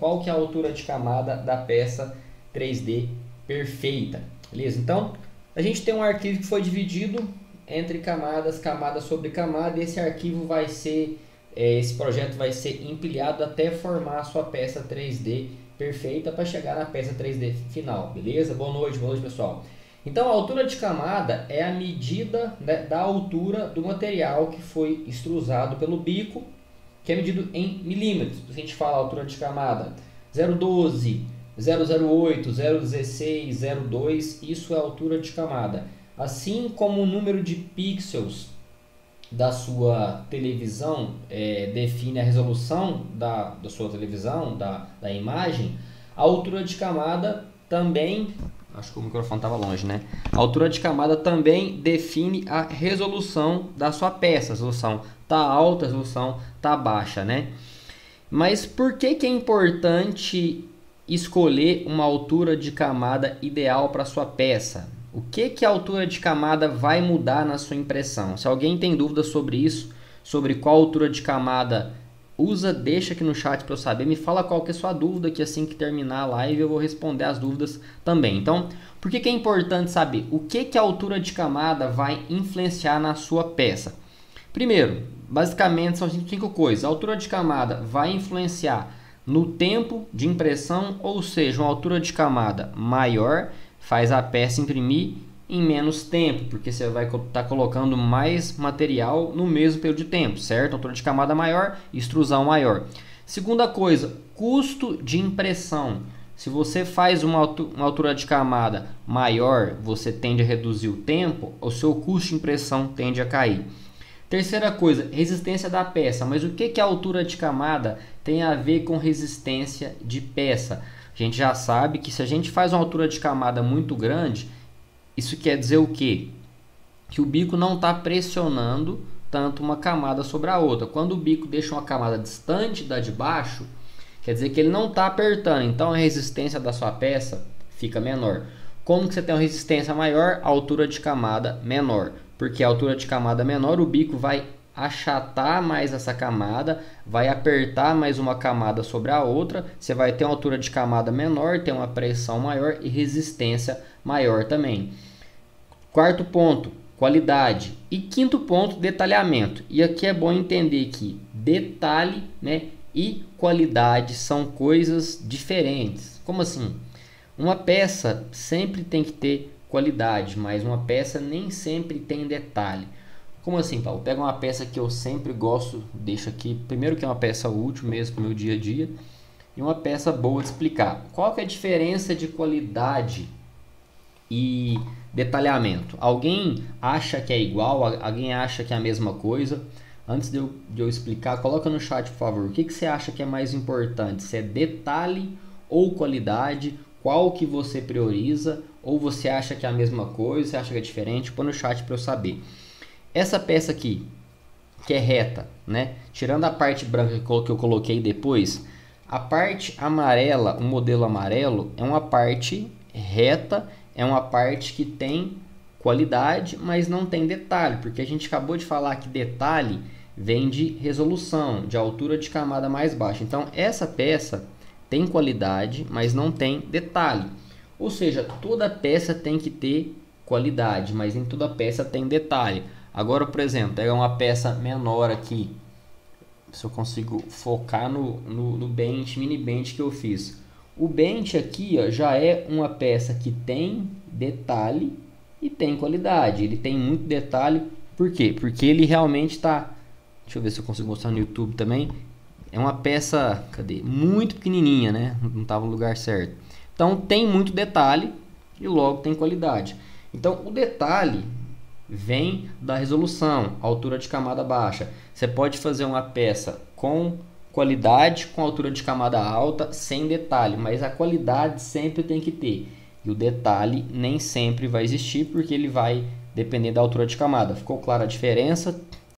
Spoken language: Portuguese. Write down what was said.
qual que é a altura de camada da peça 3D perfeita, beleza? Então, a gente tem um arquivo que foi dividido entre camadas, camada sobre camada, e esse arquivo vai ser, esse projeto vai ser empilhado até formar a sua peça 3D perfeita para chegar na peça 3D final, beleza? Boa noite pessoal. Então, a altura de camada é a medida, né, da altura do material que foi extrusado pelo bico, que é medido em milímetros. Se a gente fala a altura de camada 0,12, 0,08, 0,16, 0,2, isso é a altura de camada. Assim como o número de pixels da sua televisão define a resolução da sua televisão, da imagem, a altura de camada também... Acho que o microfone estava longe, né? A altura de camada também define a resolução da sua peça. A resolução está alta, a resolução está baixa, né? Mas por que é importante escolher uma altura de camada ideal para sua peça? O que a altura de camada vai mudar na sua impressão? Se alguém tem dúvida sobre isso, sobre qual altura de camada usa, deixa aqui no chat para eu saber. Me fala qual que é a sua dúvida, que assim que terminar a live eu vou responder as dúvidas também. Então, por que é importante saber o que a altura de camada vai influenciar na sua peça? Primeiro, basicamente são 5 coisas. A altura de camada vai influenciar no tempo de impressão, ou seja, uma altura de camada maior faz a peça imprimir em menos tempo, porque você vai estar colocando mais material no mesmo período de tempo, certo? Altura de camada maior, extrusão maior. Segunda coisa, custo de impressão. Se você faz uma altura de camada maior, você tende a reduzir o tempo, o seu custo de impressão tende a cair. Terceira coisa, resistência da peça. Mas o que a altura de camada tem a ver com resistência de peça? A gente já sabe que se a gente faz uma altura de camada muito grande, isso quer dizer o quê? Que o bico não está pressionando tanto uma camada sobre a outra. Quando o bico deixa uma camada distante da de baixo, quer dizer que ele não está apertando. Então a resistência da sua peça fica menor. Como que você tem uma resistência maior? A altura de camada menor. Porque a altura de camada menor, o bico vai achatar mais essa camada, vai apertar mais uma camada sobre a outra, você vai ter uma altura de camada menor, ter uma pressão maior e resistência maior também. Quarto ponto, qualidade. E quinto ponto, detalhamento. E aqui é bom entender que detalhe, né, e qualidade são coisas diferentes. Como assim? Uma peça sempre tem que ter qualidade, mas uma peça nem sempre tem detalhe. Como assim, Paulo? Pega uma peça que eu sempre gosto, deixo aqui, primeiro que é uma peça útil mesmo para o meu dia a dia, e uma peça boa de explicar. Qual que é a diferença de qualidade e detalhamento? Alguém acha que é igual? Alguém acha que é a mesma coisa? Antes de eu explicar, coloca no chat, por favor, o que você acha que é mais importante? Se é detalhe ou qualidade? Qual que você prioriza? Ou você acha que é a mesma coisa? Você acha que é diferente? Põe no chat para eu saber. Essa peça aqui, que é reta, né? Tirando a parte branca que eu coloquei depois, a parte amarela, o modelo amarelo, é uma parte reta, é uma parte que tem qualidade, mas não tem detalhe, porque a gente acabou de falar que detalhe vem de resolução, de altura de camada mais baixa. Então, essa peça tem qualidade, mas não tem detalhe. Ou seja, toda peça tem que ter qualidade, mas nem toda peça tem detalhe. Agora, por exemplo, pegar uma peça menor aqui, se eu consigo focar no bench, mini bench que eu fiz. O bench aqui, ó, já é uma peça que tem detalhe e tem qualidade. Ele tem muito detalhe, por quê? Porque ele realmente está... Deixa eu ver se eu consigo mostrar no YouTube também. É uma peça, cadê? Muito pequenininha, né? Não estava no lugar certo. Então, tem muito detalhe e logo tem qualidade. Então, o detalhe vem da resolução, altura de camada baixa. Você pode fazer uma peça com qualidade, com altura de camada alta, sem detalhe, mas a qualidade sempre tem que ter. E o detalhe nem sempre vai existir, porque ele vai depender da altura de camada. Ficou clara a diferença?